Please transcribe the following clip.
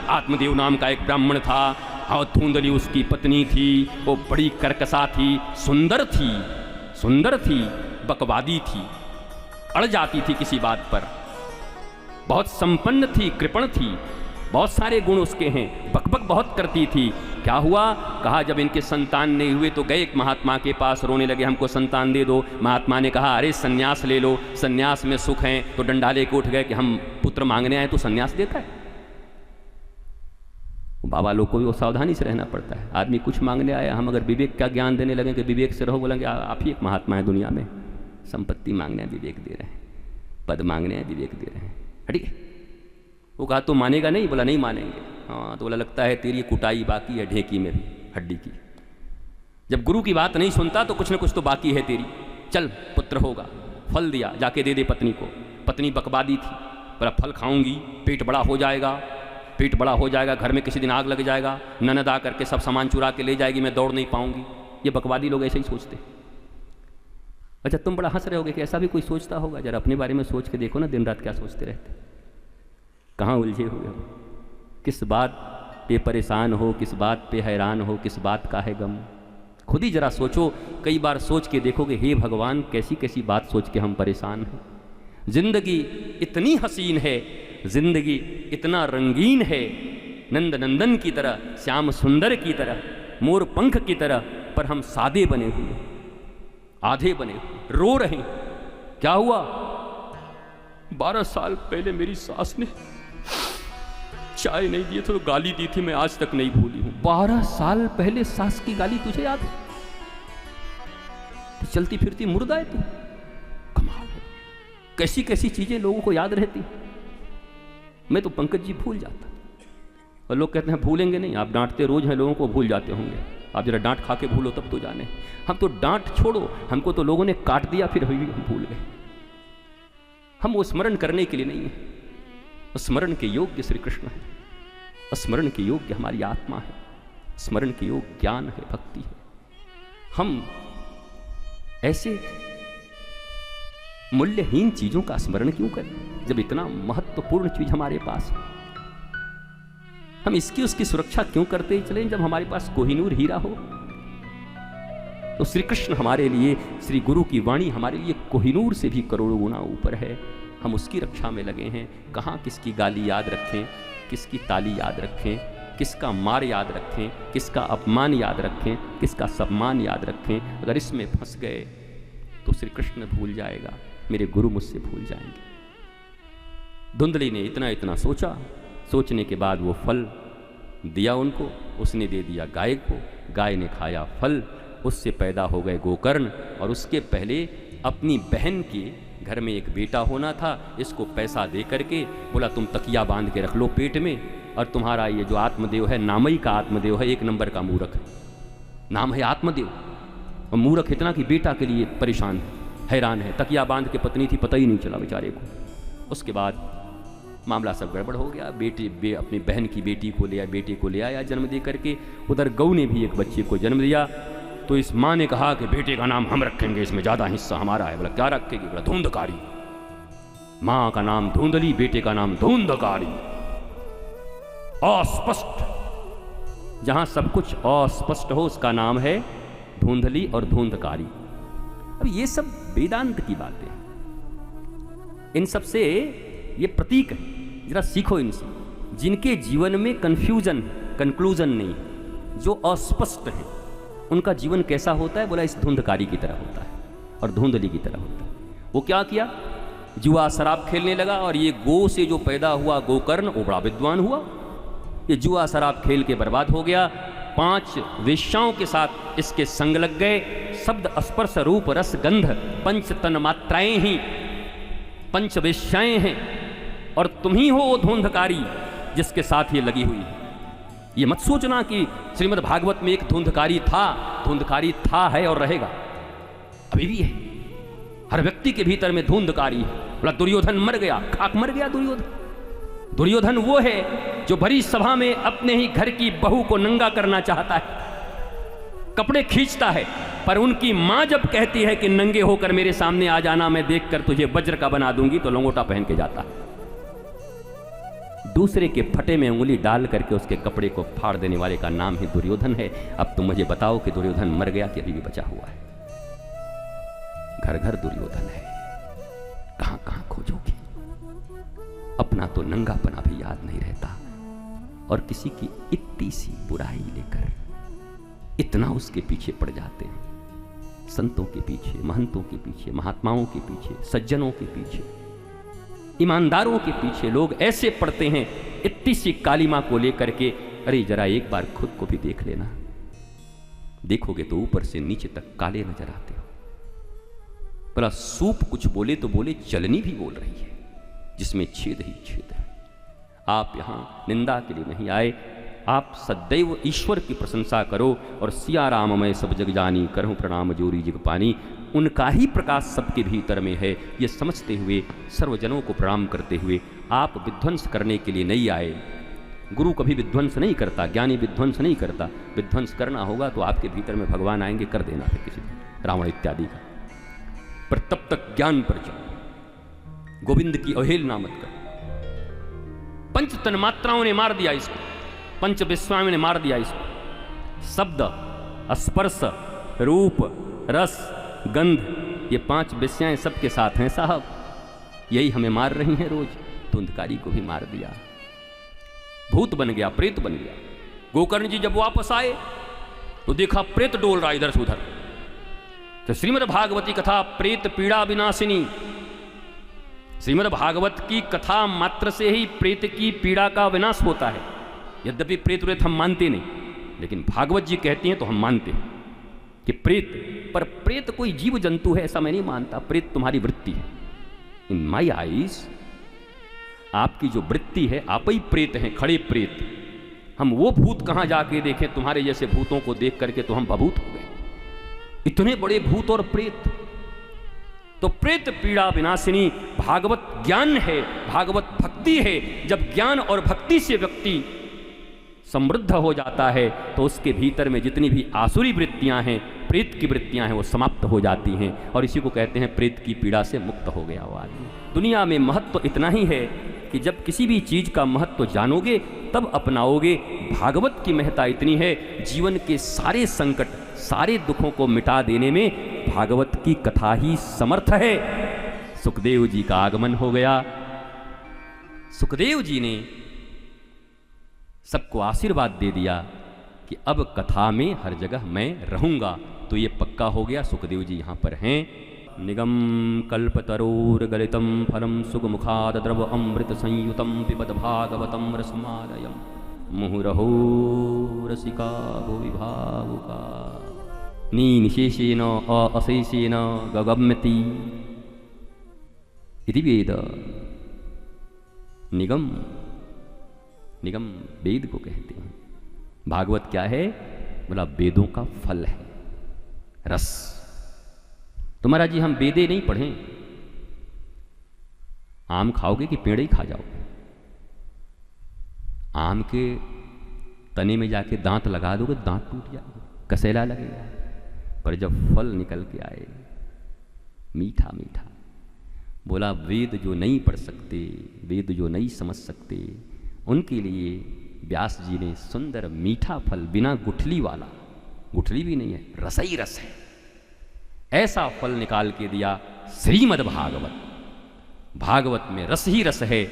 आत्मदेव नाम का एक ब्राह्मण था और धुंधली उसकी पत्नी थी। वो बड़ी कर्कशा थी, सुंदर थी, बकवादी थी, अड़ जाती थी किसी बात पर, बहुत संपन्न थी, कृपण थी, बहुत सारे गुण उसके हैं, बकबक बहुत करती थी। क्या हुआ? कहा जब इनके संतान नहीं हुए तो गए एक महात्मा के पास, रोने लगे हमको संतान दे दो। महात्मा ने कहा अरे सन्यास ले लो, सन्यास में सुख है। तो डंडा लेके उठ गए कि हम पुत्र मांगने आए तो सन्यास देता है। बाबा लोग को भी वो सावधानी से रहना पड़ता है। आदमी कुछ मांगने आया, हम अगर विवेक का ज्ञान देने लगे कि विवेक से रहो, बोलेंगे आप ही एक महात्मा है दुनिया में। संपत्ति मांगने विवेक दे रहे हैं, पद मांगने विवेक दे रहे हैं, हटिए। वो कहा तो मानेगा नहीं? बोला नहीं मानेंगे। हाँ तो बोला लगता है तेरी कुटाई बाकी है ढेकी में भी, हड्डी की। जब गुरु की बात नहीं सुनता तो कुछ न कुछ तो बाकी है तेरी। चल पुत्र होगा। फल दिया, जाके दे दे पत्नी को। पत्नी बकवादी थी, बोला फल खाऊंगी पेट बड़ा हो जाएगा, पेट बड़ा हो जाएगा, घर में किसी दिन आग लग जाएगा, ननद आ करके सब सामान चुरा के ले जाएगी, मैं दौड़ नहीं पाऊंगी। ये बकवादी लोग ऐसे ही सोचते। अच्छा तुम बड़ा हंस रहे होगे कि ऐसा भी कोई सोचता होगा। जरा अपने बारे में सोच के देखो ना, दिन रात क्या सोचते रहते, कहाँ उलझे हुए हो, किस बात पे परेशान हो, किस बात पे हैरान हो, किस बात का है गम। खुद ही जरा सोचो, कई बार सोच के देखोगे हे भगवान कैसी कैसी बात सोच के हम परेशान हैं। जिंदगी इतनी हसीन है, जिंदगी इतना रंगीन है, नंद नंदन की तरह, श्याम सुंदर की तरह, मोर पंख की तरह, पर हम सादे बने हुए, आधे बने हुए, रो रहे हैं। क्या हुआ? 12 साल पहले मेरी सास ने चाय नहीं दिए तो गाली दी थी, मैं आज तक नहीं भूली हूं। 12 साल पहले सास की गाली तुझे याद है? तो चलती फिरती मुर्दा है तू। कमाल है, कैसी कैसी चीजें लोगों को याद रहती। मैं तो पंकज जी भूल जाता, और लोग कहते हैं भूलेंगे नहीं। आप डांटते रोज हैं लोगों को, भूल जाते होंगे। आप जरा डांट खा के भूलो तब तो जाने। हम तो डांट छोड़ो, हमको तो लोगों ने काट दिया फिर भी हम भूल गए। हम वो स्मरण करने के लिए नहीं है। स्मरण के योग्य श्री कृष्ण है, स्मरण के योग्य हमारी आत्मा है, स्मरण के योग्य ज्ञान है, भक्ति है। हम ऐसे मूल्यहीन चीजों का स्मरण क्यों करें जब इतना महत्वपूर्ण चीज हमारे पास है? हम इसकी उसकी सुरक्षा क्यों करते ही चलें जब हमारे पास कोहिनूर हीरा हो? तो श्री कृष्ण हमारे लिए, श्री गुरु की वाणी हमारे लिए कोहिनूर से भी करोड़ों गुना ऊपर है। हम उसकी रक्षा में लगे हैं। कहाँ किसकी गाली याद रखें, किसकी ताली याद रखें, किसका मार याद रखें, किसका अपमान याद रखें, किसका सम्मान याद रखें। अगर इसमें फंस गए तो श्री कृष्ण भूल जाएगा, मेरे गुरु मुझसे भूल जाएंगे। धुंधली ने इतना इतना सोचा, सोचने के बाद वो फल दिया उनको। उसने दे दिया गाय को, गाय ने खाया फल, उससे पैदा हो गए गोकर्ण। और उसके पहले अपनी बहन के घर में एक बेटा होना था, इसको पैसा दे करके बोला तुम तकिया बांध के रख लो पेट में, और तुम्हारा ये जो आत्मदेव है, नामई का आत्मदेव है, 1 नंबर का मूर्ख है, नाम है आत्मदेव। और मूर्ख इतना कि बेटा के लिए परेशान है, हैरान है। तकिया बांध के पत्नी थी, पता ही नहीं चला बेचारे को। उसके बाद मामला सब गड़बड़ हो गया। अपनी बहन की बेटी को ले आया, बेटे को ले आया जन्म दे करके। उधर गऊ ने भी एक बच्चे को जन्म दिया। तो इस माँ ने कहा कि बेटे का नाम हम रखेंगे, इसमें ज़्यादा हिस्सा हमारा है। बोला क्या रखेगी? बोला धुंधकारी। माँ का नाम धुंधली, बेटे का नाम धुंधकारी। अस्पष्ट, जहां सब कुछ अस्पष्ट हो उसका नाम है धुंधली और धुंधकारी। अब ये सब वेदांत की बातें, इन सब से ये प्रतीक है, जरा सीखो इनसे। जिनके जीवन में कंफ्यूजन, कंक्लूजन नहीं, जो अस्पष्ट है, उनका जीवन कैसा होता है? बोला इस धुंधकारी की तरह होता है और धुंधली की तरह होता है। वो क्या किया? जुआ शराब खेलने लगा। और ये गो से जो पैदा हुआ गोकर्ण, वो बड़ा विद्वान हुआ। ये जुआ शराब खेल के बर्बाद हो गया। 5 वेश्याओं के साथ इसके संग लग गए। शब्द स्पर्श रूप रस गंध 5 तन मात्राएं ही 5 वेश्याएं हैं, और तुम ही हो वो धुंधकारी जिसके साथ ये लगी हुई है। ये मत सोचना कि श्रीमद् भागवत में एक धुंधकारी था। धुंधकारी था, है और रहेगा, अभी भी है। हर व्यक्ति के भीतर में धुंधकारी है। बोला दुर्योधन मर गया, खाक मर गया दुर्योधन। दुर्योधन वो है जो भरी सभा में अपने ही घर की बहू को नंगा करना चाहता है, कपड़े खींचता है, पर उनकी मां जब कहती है कि नंगे होकर मेरे सामने आ जाना, मैं देखकर तुझे वज्र का बना दूंगी, तो लंगोटा पहन के जाता है। दूसरे के फटे में उंगली डाल करके उसके कपड़े को फाड़ देने वाले का नाम ही दुर्योधन है। अब तुम मुझे बताओ कि दुर्योधन मर गया कि अभी भी बचा हुआ है? घर घर दुर्योधन है, कहां कहां खोजोगे? अपना तो नंगापना भी याद नहीं रहता, और किसी की इतनी सी बुराई लेकर इतना उसके पीछे पड़ जाते हैं। संतों के पीछे, महंतों के पीछे, महात्माओं के पीछे, सज्जनों के पीछे, ईमानदारों के पीछे लोग ऐसे पड़ते हैं इतनी सी कालिमा को लेकर के। अरे जरा एक बार खुद को भी देख लेना, देखोगे तो ऊपर से नीचे तक काले नजर आते हो। भला सूप कुछ बोले तो बोले, चलनी भी बोल रही है जिसमें छेद ही छेद है। आप यहां निंदा के लिए नहीं आए, आप सदैव ईश्वर की प्रशंसा करो और सिया राम मैं सब जग जानी, करहूं प्रणाम जोरी जग पानी। उनका ही प्रकाश सबके भीतर में है, ये समझते हुए, सर्वजनों को प्रणाम करते हुए आप विध्वंस करने के लिए नहीं आए। गुरु कभी विध्वंस नहीं करता, ज्ञानी विध्वंस नहीं करता। विध्वंस करना होगा तो आपके भीतर में भगवान आएंगे, कर देना फिर किसी रावण इत्यादि का। पर तब तक ज्ञान पर चलो, गोविंद की अवहेलना मत करो। पंच तन्मात्राओं ने मार दिया इसको, पंच विश्वाओं ने मार दिया इसको। शब्द, स्पर्श, रूप, रस, गंध, ये 5 विषयाएं सबके साथ हैं साहब, यही हमें मार रही हैं रोज। तो अंधकारी को भी मार दिया, भूत बन गया, प्रेत बन गया। गोकर्ण जी जब वापस आए तो देखा प्रेत डोल रहा इधर से उधर। तो श्रीमद् भागवती कथा प्रेत पीड़ा विनाशिनी, श्रीमद् भागवत की कथा मात्र से ही प्रेत की पीड़ा का विनाश होता है। यद्यपि प्रेत व्रेत हम मानते नहीं, लेकिन भागवत जी कहती हैं तो हम मानते हैं कि प्रेत, पर प्रेत कोई जीव जंतु है ऐसा मैं नहीं मानता। प्रेत तुम्हारी वृत्ति है। इन माई आईज आपकी जो वृत्ति है, आप ही प्रेत हैं, खड़े प्रेत। हम वो भूत कहां जाके देखें? तुम्हारे जैसे भूतों को देख करके तो हम बभूत हो गए, इतने बड़े भूत और प्रेत। तो प्रेत पीड़ा विनाशिनी भागवत ज्ञान है, भागवत भक्ति है। जब ज्ञान और भक्ति से व्यक्ति समृद्ध हो जाता है तो उसके भीतर में जितनी भी आसुरी वृत्तियां हैं, प्रेत की वृत्तियां हैं, वो समाप्त हो जाती हैं। और इसी को कहते हैं प्रेत की पीड़ा से मुक्त हो गया वो आदमी। दुनिया में महत्व इतना ही है कि जब किसी भी चीज का महत्व जानोगे तब अपनाओगे। भागवत की महत्ता इतनी है, जीवन के सारे संकट, सारे दुखों को मिटा देने में भागवत की कथा ही समर्थ है। सुखदेव जी का आगमन हो गया। सुखदेव जी ने सबको आशीर्वाद दे दिया कि अब कथा में हर जगह मैं रहूंगा। तो ये पक्का हो गया। सुखदेव जी यहाँ पर हैं। निगम कल्पतरोर्गलितं फलं सुगमुखाद द्रव अमृत संयुतं पिबत भागवतं रसमालयं मुहुरहो रसिका भुवि भावुका निशेषेण अशेषेण गगम्यति इति वेद। निगम, निगम वेद को कहते हैं। भागवत क्या है? बोला वेदों का फल है, रस। तो महाराज जी हम वेदे नहीं पढ़ें, आम खाओगे कि पेड़ ही खा जाओगे? आम के तने में जाके दांत लगा दोगे, दांत टूट जाएगा, कसेला लगेगा। पर जब फल निकल के आए मीठा मीठा, बोला वेद जो नहीं पढ़ सकते, वेद जो नहीं समझ सकते, उनके लिए व्यास जी ने सुंदर मीठा फल, बिना गुठली वाला, गुठली भी नहीं है, रस ही रस है, ऐसा फल निकाल के दिया। श्रीमद् भागवत, भागवत में रस ही रस है।